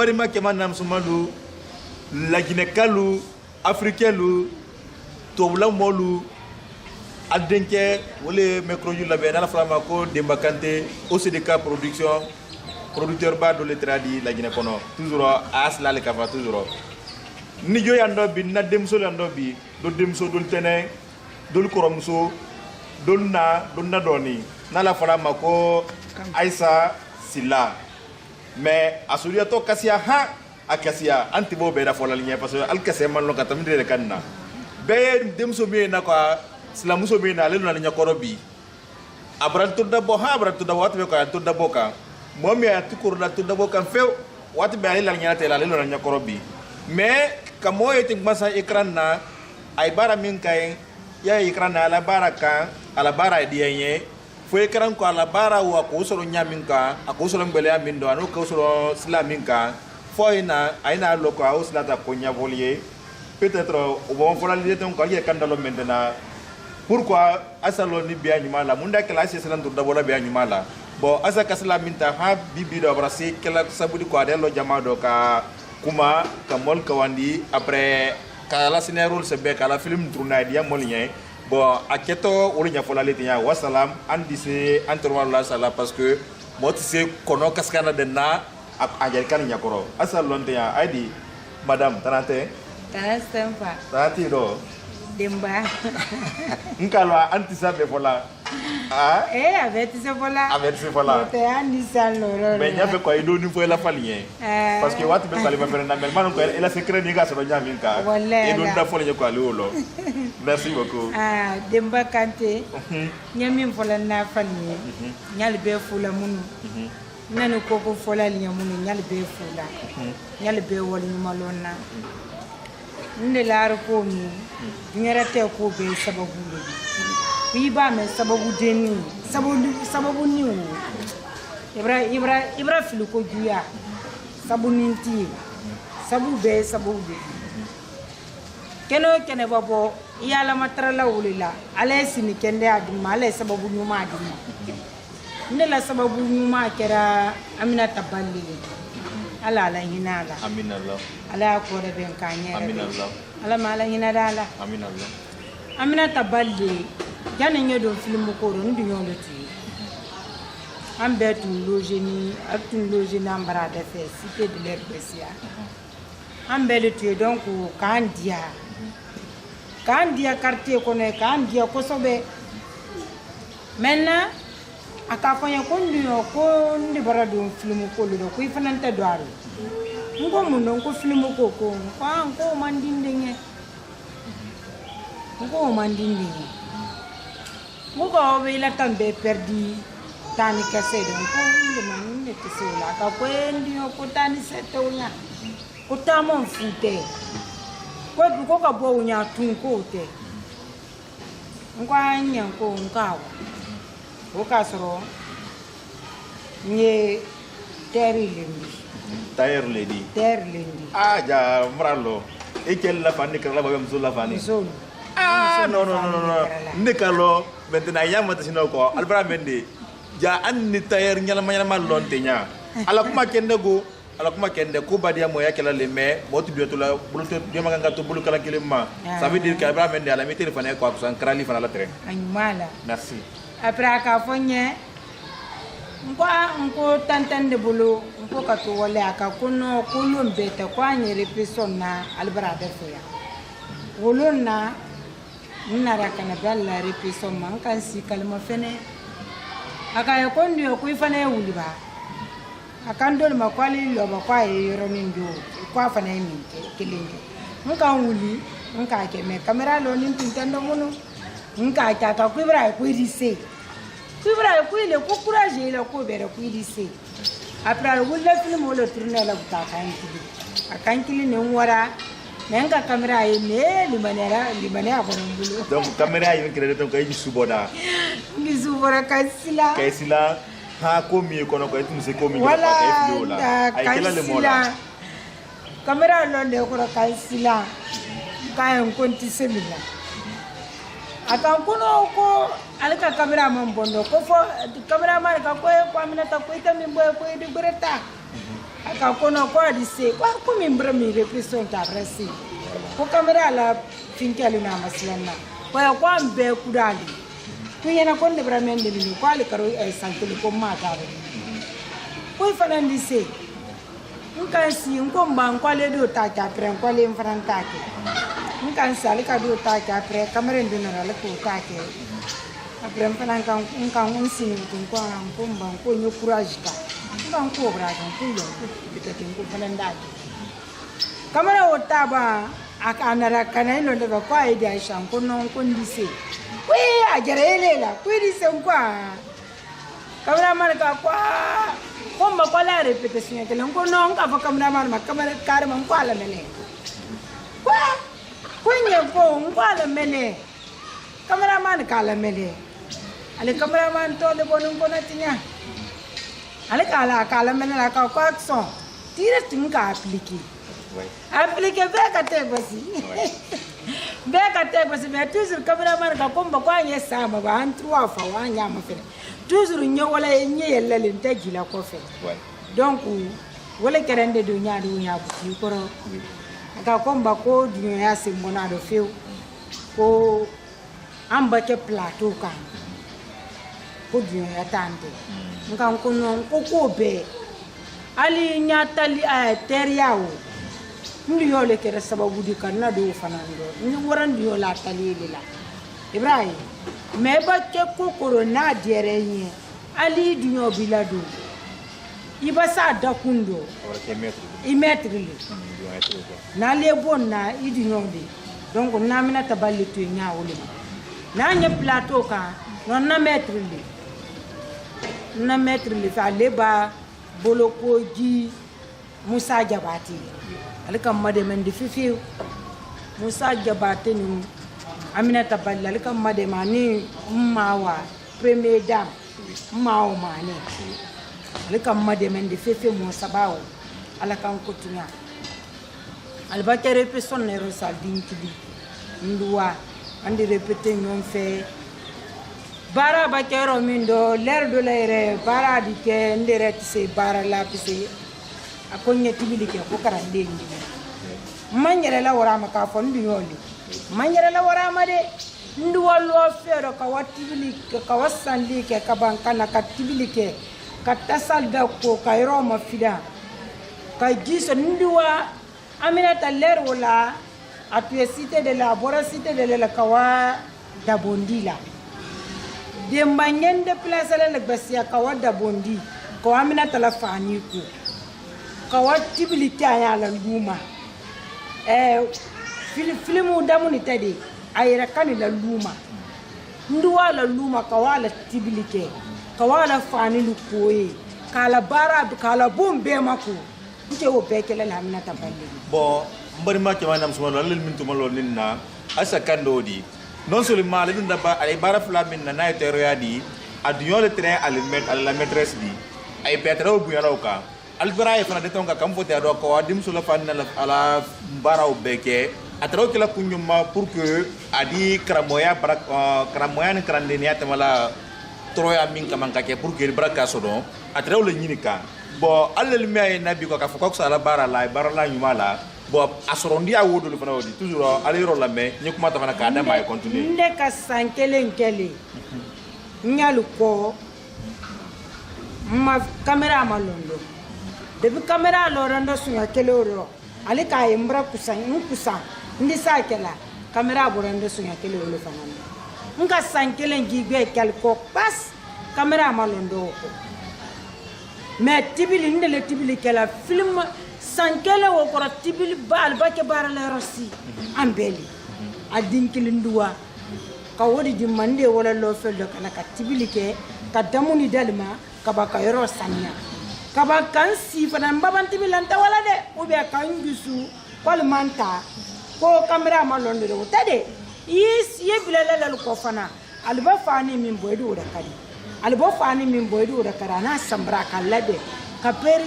barima kema namsumalu laginekalu africainu tobula molu adenke wole microju labe na la flama ko Demba Kanté OCDK production producteur ba do letradi laginekono toujours asla le kava toujours ni jo yando bi na demso yando bi do demso dol tene dol koromso donna doni na la flama ko Aïssa Silla mais asuria to kasia ha akasia antibo be da fola linya parce que al kasse man lo katam de kanna be demso be na ko silamuso be na lelu na linya korobi abran to da bo ha abran to da wat be ko to da boka momi ati kurda to da boka fe wat be ala linya te la lelu na linya korobi mais kamo yeti masa ekran na ay bara min kay ya ekran na ala baraka ala bara diyenye fo ekran ko ala bara wa ko soro nyaminka ako soro mbele amindo anu ko soro islaminka fo ina aina loko au slata ko nyavolier peut-être au bon fola liete on ko ye kandalo maintenant pourquoi asalo ni biya nyumala munda classe selan to dabola biya nyumala bo asa kasla minta ha bibi do abrasi kala sabudi ko adelo jamado ka kuma kamol kawandi après kala sinerul sebe kala film tourna dia molien bon aketo urinya fola letinya wassalam andise antorwala sala parce que motise kono kaskana denna ajar kan nyakoro asalo ntia id madame tanate Sempa. Tati do Demba. Nkalo antisabe fola. Ah? Avertise fola. Avertise fola. Te andisa loro. Mais nyabe ko ido ni fo la falien. Parce que watu be kali ba ferenda mel man ko ela secret ni ga so nyaminka. Ido nda fo le ko ali wolo. Merci beaucoup. Demba Kanté. Nyamin fola na falien. Nyal be fula munu. Nanu koko fola linya munu nyal be fula. Nyal be woli malona. Nde laaro ko mi ngerate ko be sababu wi ba me sababu deni sababu ni ibra filu ko juya sabu ninti sabu be sababu de kene babo yala matrala wulila ale sini kende aduma ale sababu nyuma aduma nde la sababu nyuma kera Aminata Balli ala hinala aminallah ala ko de ben kanye aminallah ala mala hinala aminallah Aminata Balli jani ngedo film ko ro ndu nyondo ti ambe tu logeni atun logeni ambara de fe cité de l'Herbesia ambe le tu donc kandia quartier ko ne kandia ko sobe maintenant akafanya kondiyo ko ndi barado film ko lo ko ifananta doaro ngo muno ko film ko kwa ngo mandindenge ngo ko be la tambe perdi tani kase don ko ndi man ne kase la ka ko ndiyo ko tani setonya ko tamon fute ko ka bo nya tun ko te ngwa nya ko ngawa Okasro nye terre lendi ja mralo ekel la fani kala ba mzo la fani zone no nikalo maintenant yamata sino ko albra mende ja anni tayer nyala manyama lonte nya ala kuma kende ko badia moya kala le me motu bioto la buluto diama nganga to bulu kala kelema ça veut dire que albra mende ala mi téléphone ko ko krali fana la train animala merci après aka fonye nko tantande bulu nko kato wale aka kuno mbeta kwa nyere persona albara defya wolona nara kana balla repeson man kan si kalma fene aka yakondi ko ifane wuliba akandol makwali lo bakwa yoro ninjo kwa fana mi kelenge nka wuli nka ke me camera lo nin tintando munu nka ka ko ibra ko rise ko ile ko courage ile ko bere ko rise après wulla film le tourner la buta kan kili ne wara nenga camera ye ne limane abon bulu donc camera ye kire donc ay suboda ngi subora kaisila ha komi kono ko etum se komi la ka fiola ay kila le mola camera lo le ko kaisila kayan konti semila akan kuno ko alika camera man bondo ko fo camera man ka ko Aminata ko itami boy ko di bereta aka kono ko di se ko min bra mi repression ta resi ko camera la finkali na maslanna ko ya ko ambe kudali ko yana ko ne bra men de ni ko ali karo e sankeli ko ma ta re ko fana di se nkan si nko mba nkwale do ta ka pre nkwale mfranta ke nkan sali ka do ta ka pre camera ndina la ko ta ke apre mfana nkan unsi ni ko mba ko nyo courage ta nkan ko bra kan ko yo bitatin ko fana ndaki camera otaba akanara kana ino ndeba kwa idi aisha ko non ko ndise we ajarele la ko dise kwa camera man ka kwa komba kwa la repetition ke lan ko non ka fa camera man ma camera kare man kwa la mele kwa kunye ko kwa la mele camera man ka la mele ale camera man to de bonun ko na tinya ale ka la mele la ka kwa action tire tin ka appliquer be ka te basi be ka te basi mais toujours camera man ka komba kwa nye sama ba en 3 fois wa nya ma fe toujours nyo wala nye yella len tagila ko fe donc wala kerende do nyaade nya bu ko ro aka komba ko dunya se mona do fe ko amba ke plateau ka ko dunya tante nkan ko non ko be ali nyatali a teriawo ndi yole kere sababu di kanna do fanando ni waran di yola tali la ibrahim me ba ke kokoro na diere yin ali dunyo bilado iba sa da kundo i metre le na le bonna i dunyo de donc na mina taballi to nya wole na nya plateau ka non na metre le fa le ba boloko ji Musa Jabati alika made men di fifi Musa Jabati ni Aminata Balli alika made mani mawa premier dame mawo mani alika made men di fifi Musa bawo alaka nkotunya albaka repetition ne rosal dinkili nduwa andi répéter ñom fe bara ba kero mindo ler do lere bara di ke ndere tse bara la pise akonya tibili ke ko karande ndi manyere la wara ma ka fon ndi yoli manyere la wara ma de ndu wallo fero ka watibili ke ka wasandi ke ka bankana ka tibili ke ka tasal da ko ka yoro ma fida ka jiso nduwa Aminata ler wala atu cité de la bora cité de la kawa da bondila de manyen de place la gbasia kawa da bondi ko Aminata la fani ko kawa tibilité ya la luma filmu damuni tadi ayira kan la luma nduwa la luma kawa la tibilité kawa la fani lu koyi kala bara kala bombe mako nje wo bekele la Aminata Balli bon mbari ma ci manam suma lol min tuma lol ninna asa kando di non seulement le nda ba ay bara flamin na ay terroyadi adunyo le train à la maîtresse di ay petro bu yaraw ka albara fana de tonga kam fote do ko wadim sula fan na ala baraw beke atro kila kunyuma pour que adi kramoya barak kramoya ni krandenia tamala troya min kamanka ke pour que baraka sodo atro le nyinika bo allel me nabi ko ka foko sala bara la nyuma la bo asrondi a wodo le fana wodi toujours aliro la me nyukuma ta fana ka da may continuer nde ka sankele nkele nyalu ko ma camera malondo depuis camera lo rando sunya kele oro ale ka imbra kusan ndi sa kela camera bo rando sunya kele oro fana nka sankele ngigwe kelko pas camera malondo ko mais tibili ndele tibili kela film sankele wo kora tibili bal bake bara la rosi ambeli adinkili nduwa ka wodi di mande wala lo feldo kana ka tibili ke ka damuni dalma ka baka yoro sanya ka baka si fana mbaban tibili anta wala de ube ka ngusu kol manta ko camera ma londo de tade yes ye bilala la ko fana alba fani min boydu da kadi albo fani min boydu da karana sambra kallade ka peri